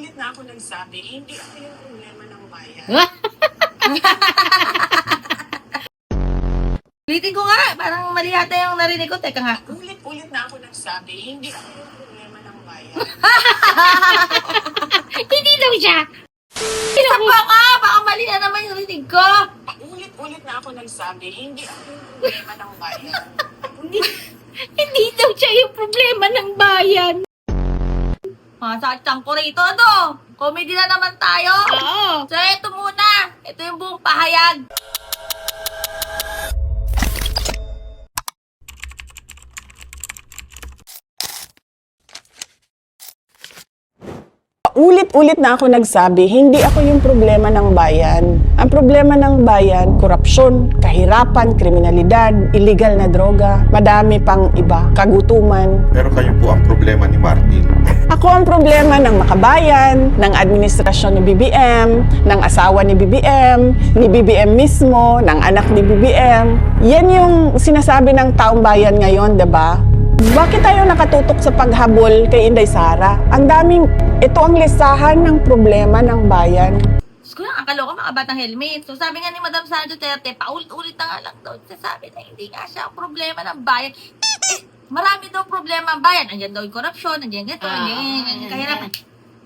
Paulit-ulit na ako nagsabi, hindi ako yung problema ng bayan. Ulitin ko nga, parang mali yata yung narinig ko. Teka nga. Ulit-ulit na ako nagsabi, hindi ako yung problema ng bayan. Hindi daw siya. Isa pa nga, baka mali na naman yung narinig ko. Ulit-ulit na ako nagsabi, hindi ako yung problema ng bayan. Hindi daw siya yung problema ng bayan. Mga sakit ko rito, ano? Comedy na naman tayo. Oo. So, ito muna. Ito yung buong pahayag. Ulit-ulit na ako nagsabi, hindi ako yung problema ng bayan. Ang problema ng bayan, korupsyon, kahirapan, kriminalidad, illegal na droga, madami pang iba, kagutuman. Pero kayo po ang problema ni Martin. Ako ang problema ng makabayan, ng administrasyon ni BBM, ng asawa ni BBM mismo, ng anak ni BBM. Yan yung sinasabi ng taong bayan ngayon, 'di ba? Bakit tayo nakatutok sa paghabol kay Inday Sara? Ang daming, ito ang listahan ng problema ng bayan. Diyos ko lang, akalo ko mga batang helmet. So sabi nga ni Madam Sara Duterte, paulit-ulit na nga lang daw. Sabi na hindi nga siya ang problema ng bayan. Marami daw problema ang bayan. Andiyan daw yung korupsyon, andiyan ganito, andiyan kahirapan.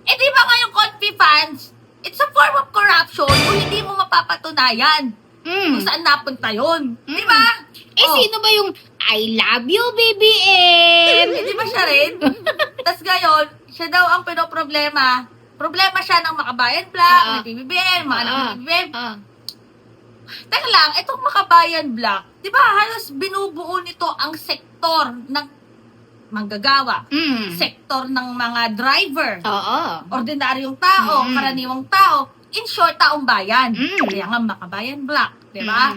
Di ba nga yung Confi funds, it's a form of corruption kung hindi mo mapapatunayan kung saan napunta yun. Di ba? Sino ba yung I love you, BBM? Di ba siya rin? Tapos ngayon, siya daw ang pinoproblema. Problema siya ng Makabayan Black, ng BBM, mga anak ng BBM. Teka lang, itong Makabayan Black, di ba halos binubuo nito ang sektor ng manggagawa, sektor ng mga driver, Oo. ordinaryong tao, karaniwang tao, in short, taong bayan. Kaya nga Makabayan Black, di ba?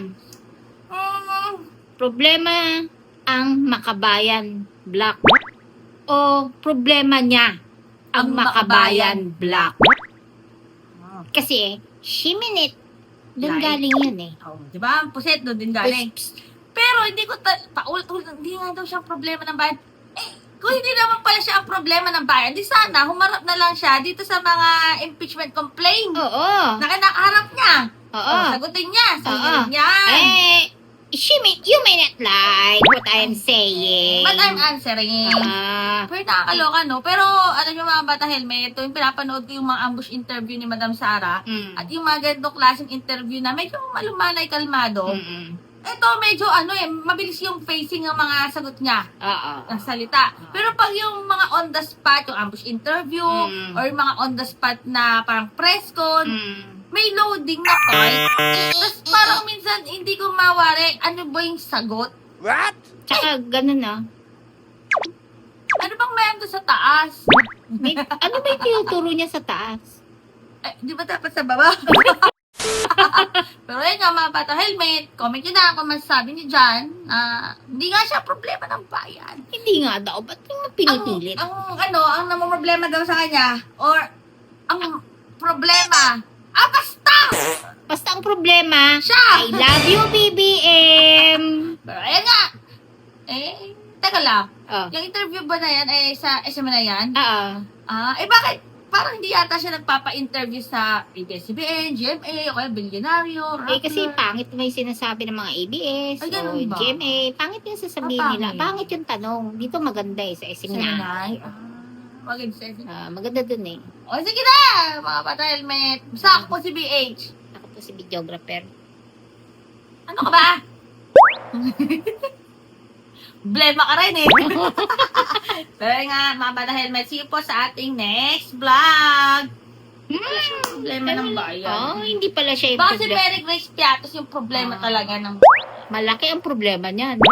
Problema ang Makabayan Black. O problema niya ang Makabayan Black. Kasi, Shiminit, doon Like, galing yun eh. Oh, di ba? Puset doon din galing. Pero hindi ko paulit-ulit, hindi nga daw siya ang problema ng bayan. Kung hindi naman pala siya ang problema ng bayan, di sana humarap na lang siya dito sa mga impeachment complaint Oo. na kinakaharap niya. Oo. Sagutin niya. Sagutin niya. Shimit, you may not like what I'm saying. But I'm answering. Pero nakakaloka, no? Pero, alam niyo mga bata helmet, ito yung pinapanood ko yung mga ambush interview ni Madam Sara at yung mga ganitong klaseng interview na medyo malumanay, kalmado. Ito, medyo mabilis yung facing ng mga sagot niya. Ang salita. Pero pag yung mga on the spot, yung ambush interview, or yung mga on the spot na parang press con, may loading na part. Tapos parang minsan hindi ko mawari ano ba yung sagot. Tsaka ganun na. Ano bang mayroon doon sa taas? Ano ba yung tinuturo niya sa taas? Di ba dapat sa baba? Pero yun nga mga bata helmet, comment nyo na kung masasabi niyo dyan. Hindi nga siya problema ng bayan. Hindi nga daw. Ba't yung pinipilit? Ang namumroblema daw sa kanya, or ang problema, basta! Basta ang problema, Siya! I love you, BBM! Pero ayun nga, teka lang, Oh. yung interview ba na yan, sa SM na yan? Oo. Bakit? Parang hindi yata siya nagpapa-interview sa ABS-CBN, GMA, o kaya Bilyonaryo, Rappler. Kasi pangit may sinasabi ng mga ABS Ay, o ganun ba? GMA. Pangit yung sasabihin Pangit. nila. Pangit yung tanong. Dito maganda eh, sa Seminay. Seminay. Maganda sa SM. Maganda dun eh. O, sige na, mga bata helmet. Basta ako po si BH. Ako po si videographer. Ano ka ba? Blema ka rin eh. Pero nga, mga bata helmet, see you po sa ating next vlog. Wala siyang problema ng bayan. Hindi pala siya yung Baka si problema. Mary Grace Piatos yung problema talaga ng Malaki ang problema niyan.